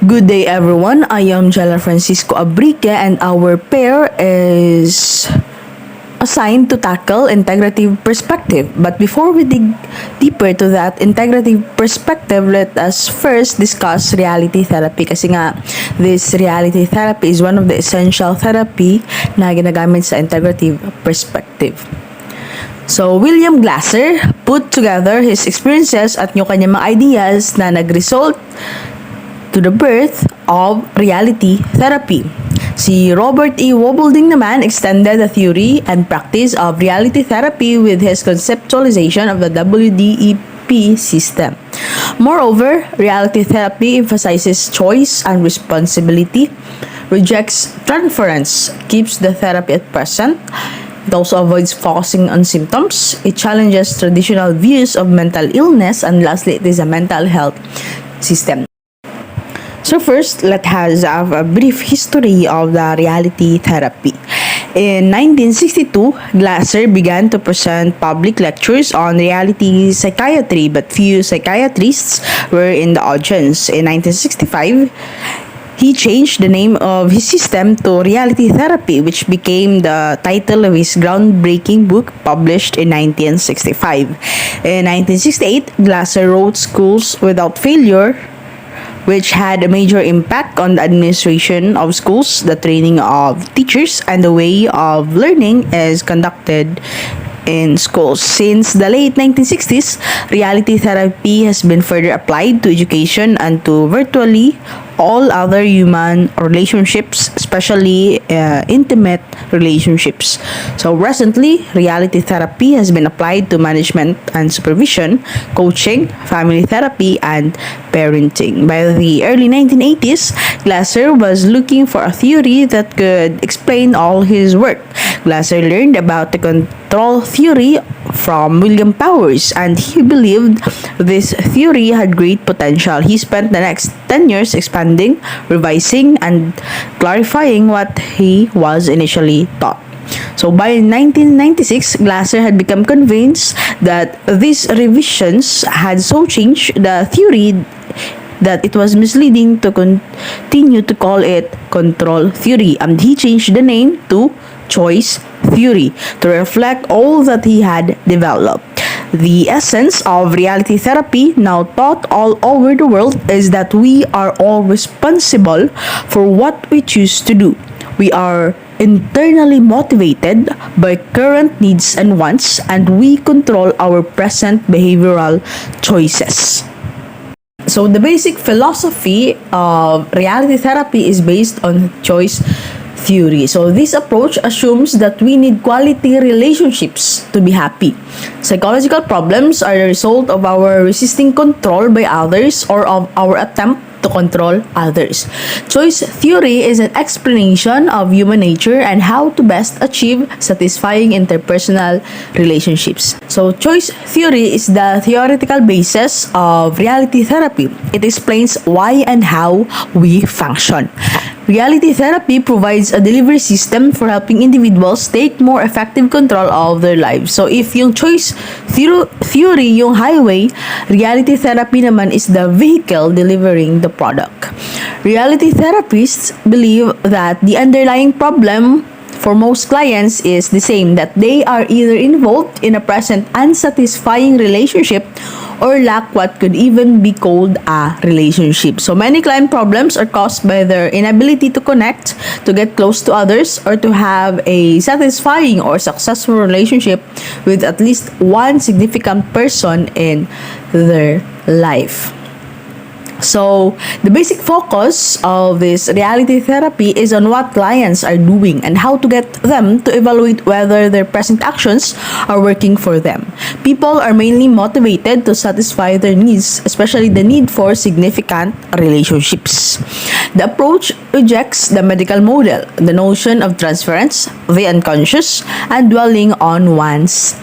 Good day everyone, I am Jella Francisco Abrique and our pair is assigned to tackle integrative perspective. But before we dig deeper to that integrative perspective, let us first discuss reality therapy kasi nga this reality therapy is one of the essential therapy na ginagamit sa integrative perspective. So, William Glasser put together his experiences at yung kanyang mga ideas na nag-result to the birth of reality therapy. Si Robert E. Wobbelding naman extended the theory and practice of reality therapy with his conceptualization of the WDEP system. Moreover, reality therapy emphasizes choice and responsibility, rejects transference, keeps the therapy at present. It also avoids focusing on symptoms. It challenges traditional views of mental illness, and lastly, it is a mental health system. So first, let's have a brief history of the reality therapy. In 1962, Glasser began to present public lectures on reality psychiatry, but few psychiatrists were in the audience. In 1965, he changed the name of his system to Reality Therapy, which became the title of his groundbreaking book published in 1965. In 1968, Glasser wrote Schools Without Failure, which had a major impact on the administration of schools, the training of teachers, and the way of learning is conducted in schools. Since the late 1960s, reality therapy has been further applied to education and to virtually all other human relationships, especially intimate relationships. So recently, reality therapy has been applied to management and supervision, coaching, family therapy, and parenting. By the early 1980s, Glasser was looking for a theory that could explain all his work. Glasser learned about the control theory from William Powers, and he believed this theory had great potential. He spent the next 10 years expanding, revising, and clarifying what he was initially taught. So by 1996, Glasser had become convinced that these revisions had so changed the theory that it was misleading to continue to call it control theory, and he changed the name to choice theory to reflect all that he had developed. The essence of reality therapy, now taught all over the world, is that we are all responsible for what we choose to do. We are internally motivated by current needs and wants, and we control our present behavioral choices. So the basic philosophy of reality therapy is based on choice theory. So this approach assumes that we need quality relationships to be happy. Psychological problems are the result of our resisting control by others or of our attempt to control others. Choice theory is an explanation of human nature and how to best achieve satisfying interpersonal relationships. So choice theory is the theoretical basis of reality therapy. It explains why and how we function. Reality therapy provides a delivery system for helping individuals take more effective control of their lives. So if yung choice theory yung highway, reality therapy naman is the vehicle delivering the product. Reality therapists believe that the underlying problem for most clients is the same, that they are either involved in a present unsatisfying relationship or lack what could even be called a relationship. So many client problems are caused by their inability to connect, to get close to others, or to have a satisfying or successful relationship with at least one significant person in their life. So, the basic focus of this reality therapy is on what clients are doing and how to get them to evaluate whether their present actions are working for them. People are mainly motivated to satisfy their needs, especially the need for significant relationships. The approach rejects the medical model, the notion of transference, the unconscious, and dwelling on one's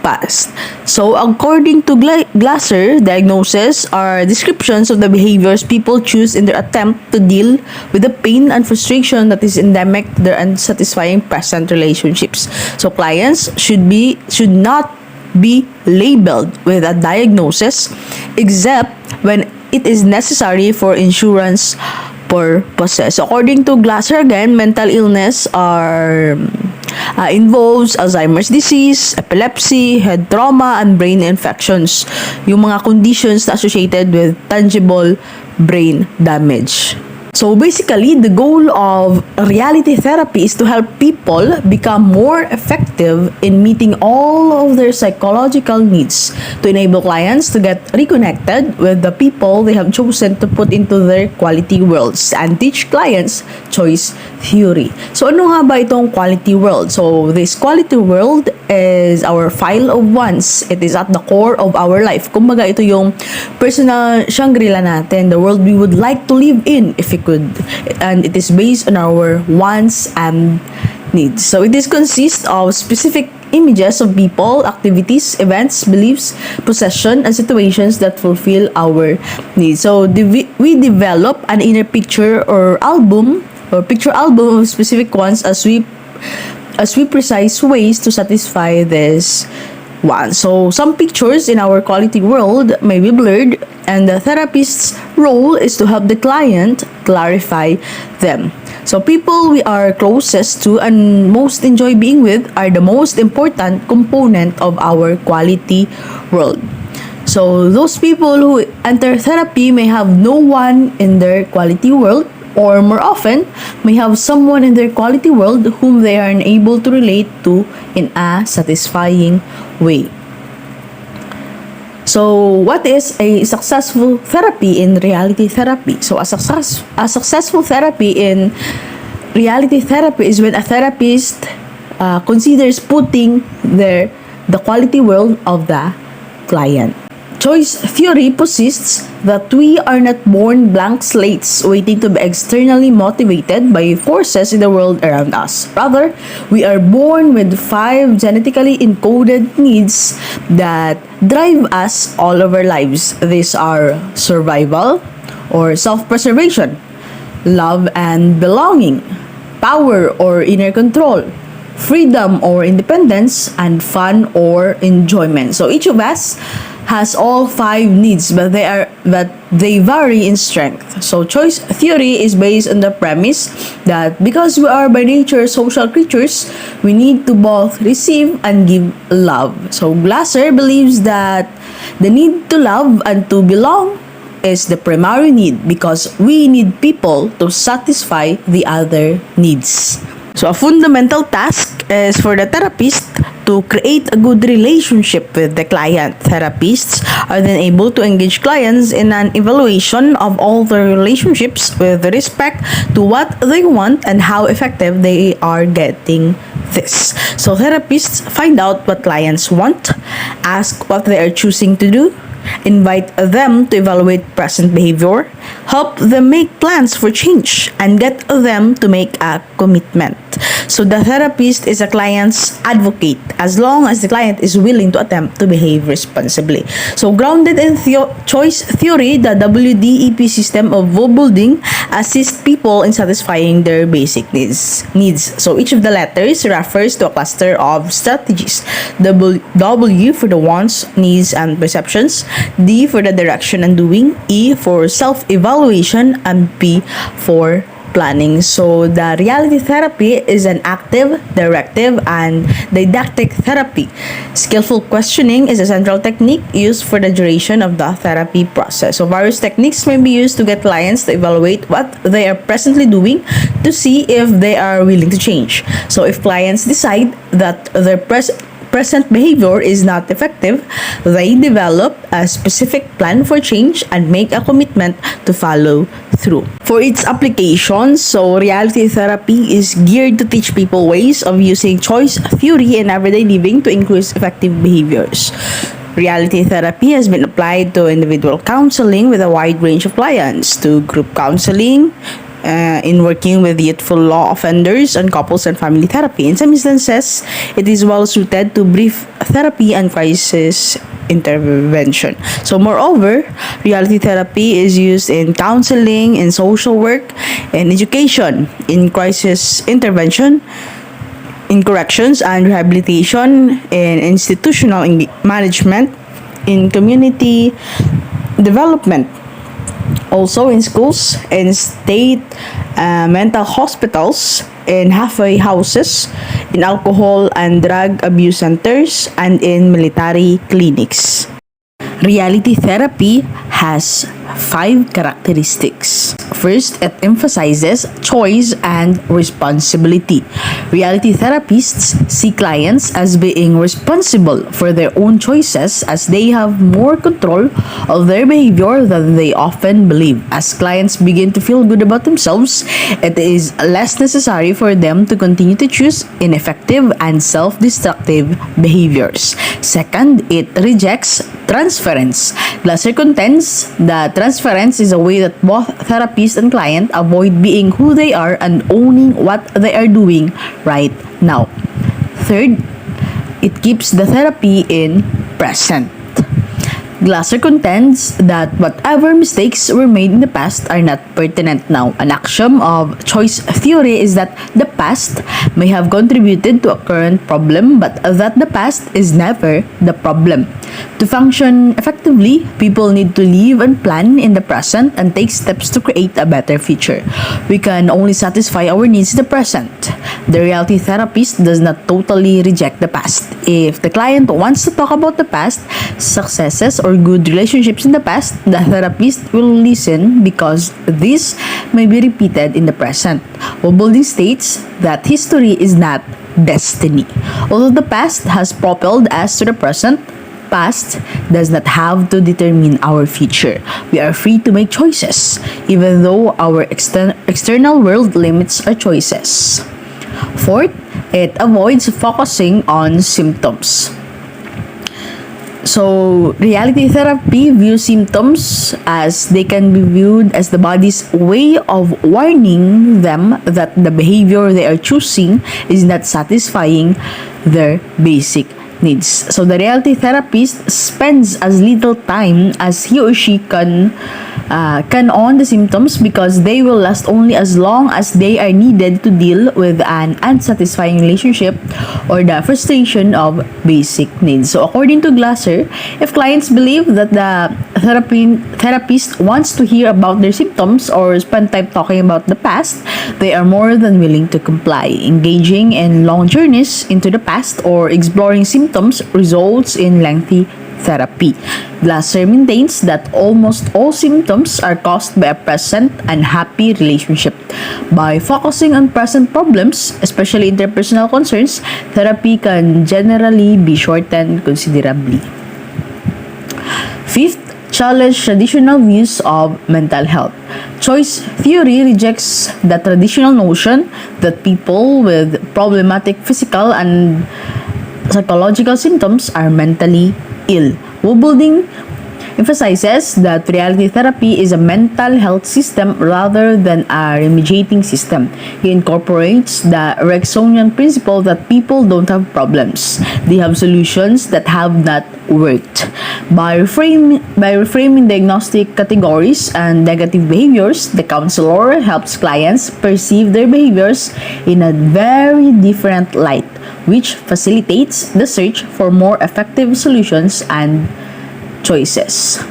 past. So, according to Glasser, diagnoses are descriptions of the behaviors people choose in their attempt to deal with the pain and frustration that is endemic to their unsatisfying present relationships. So, clients should not be labeled with a diagnosis except when it is necessary for insurance purposes. According to Glasser again, mental illness involves Alzheimer's disease, epilepsy, head trauma, and brain infections. Yung mga conditions na associated with tangible brain damage. So basically, the goal of reality therapy is to help people become more effective in meeting all of their psychological needs, to enable clients to get reconnected with the people they have chosen to put into their quality worlds, and teach clients choice theory. So ano nga ba itong quality world? So this quality world is our file of wants. It is at the core of our life. Kumbaga ito yung personal Shangri-La natin, the world we would like to live in if we could, and it is based on our wants and needs. So it is consist of specific images of people, activities, events, beliefs, possession, and situations that fulfill our needs. So we develop an inner picture or picture album of specific wants as we precise ways to satisfy this one. So some pictures in our quality world may be blurred, and the therapist's role is to help the client clarify them. So people we are closest to and most enjoy being with are the most important component of our quality world. So those people who enter therapy may have no one in their quality world, or more often may have someone in their quality world whom they are unable to relate to in a satisfying way. So what is a successful therapy in reality therapy? So a successful therapy in reality therapy is when a therapist considers putting the quality world of the client. Choice theory posits that we are not born blank slates waiting to be externally motivated by forces in the world around us. Rather, we are born with 5 genetically encoded needs that drive us all of our lives. These are survival or self-preservation, love and belonging, power or inner control, freedom or independence, and fun or enjoyment. So each of us has all 5 needs, but they vary in strength. So choice theory is based on the premise that because we are by nature social creatures, we need to both receive and give love. So Glasser believes that the need to love and to belong is the primary need because we need people to satisfy the other needs. So a fundamental task is for the therapist to create a good relationship with the client. Therapists are then able to engage clients in an evaluation of all their relationships with respect to what they want and how effective they are getting this. So therapists find out what clients want, ask what they are choosing to do, invite them to evaluate present behavior, help them make plans for change, and get them to make a commitment. So the therapist is a client's advocate as long as the client is willing to attempt to behave responsibly. So grounded in choice theory, the WDEP system of building assists people in satisfying their basic needs. So each of the letters refers to a cluster of strategies. W for the wants, needs, and perceptions, D for the direction and doing, E for self-evaluation, and P for planning. So the reality therapy is an active, directive, and didactic therapy. Skillful questioning is a central technique used for the duration of the therapy process. So various techniques may be used to get clients to evaluate what they are presently doing to see if they are willing to change. So if clients decide that their present behavior is not effective, they develop a specific plan for change and make a commitment to follow through. For its application, so reality therapy is geared to teach people ways of using choice theory in everyday living to increase effective behaviors. Reality therapy has been applied to individual counseling with a wide range of clients, to group counseling, in working with youthful law offenders, and couples and family therapy. In some instances, it is well suited to brief therapy and crisis intervention. So moreover, reality therapy is used in counseling, in social work, in education, in crisis intervention, in corrections and rehabilitation, in institutional management, in community development, also in schools, in state mental hospitals, in halfway houses, in alcohol and drug abuse centers, and in military clinics. Reality therapy has 5 characteristics. First, it emphasizes choice and responsibility. Reality therapists see clients as being responsible for their own choices, as they have more control of their behavior than they often believe. As clients begin to feel good about themselves, it is less necessary for them to continue to choose ineffective and self-destructive behaviors. Second, it rejects transference. Glasser contends that transference is a way that both therapist and client avoid being who they are and owning what they are doing right now. Third, it keeps the therapy in present. Glasser contends that whatever mistakes were made in the past are not pertinent now. An axiom of choice theory is that the past may have contributed to a current problem, but that the past is never the problem. To function effectively, people need to live and plan in the present and take steps to create a better future. We can only satisfy our needs in the present. The reality therapist does not totally reject the past. If the client wants to talk about the past, successes, or good relationships in the past, the therapist will listen because this may be repeated in the present. Wobbelding states that history is not destiny. Although the past has propelled us to the present, past does not have to determine our future. We are free to make choices, even though our external world limits our choices. Fourth, it avoids focusing on symptoms. So, reality therapy views symptoms as they can be viewed as the body's way of warning them that the behavior they are choosing is not satisfying their basic needs. So, the reality therapist spends as little time as he or she can on the symptoms because they will last only as long as they are needed to deal with an unsatisfying relationship or the frustration of basic needs. So according to Glasser, if clients believe that the therapist wants to hear about their symptoms or spend time talking about the past, they are more than willing to comply. Engaging in long journeys into the past or exploring symptoms results in lengthy therapy. Glasser maintains that almost all symptoms are caused by a present unhappy relationship. By focusing on present problems, especially interpersonal concerns, therapy can generally be shortened considerably. Fifth, challenge traditional views of mental health. Choice theory rejects the traditional notion that people with problematic physical and psychological symptoms are mentally ill. Wobbelding emphasizes that reality therapy is a mental health system rather than a remediating system. He incorporates the Ericksonian principle that people don't have problems. They have solutions that have not worked. By reframing diagnostic categories and negative behaviors, the counselor helps clients perceive their behaviors in a very different light, which facilitates the search for more effective solutions and choices.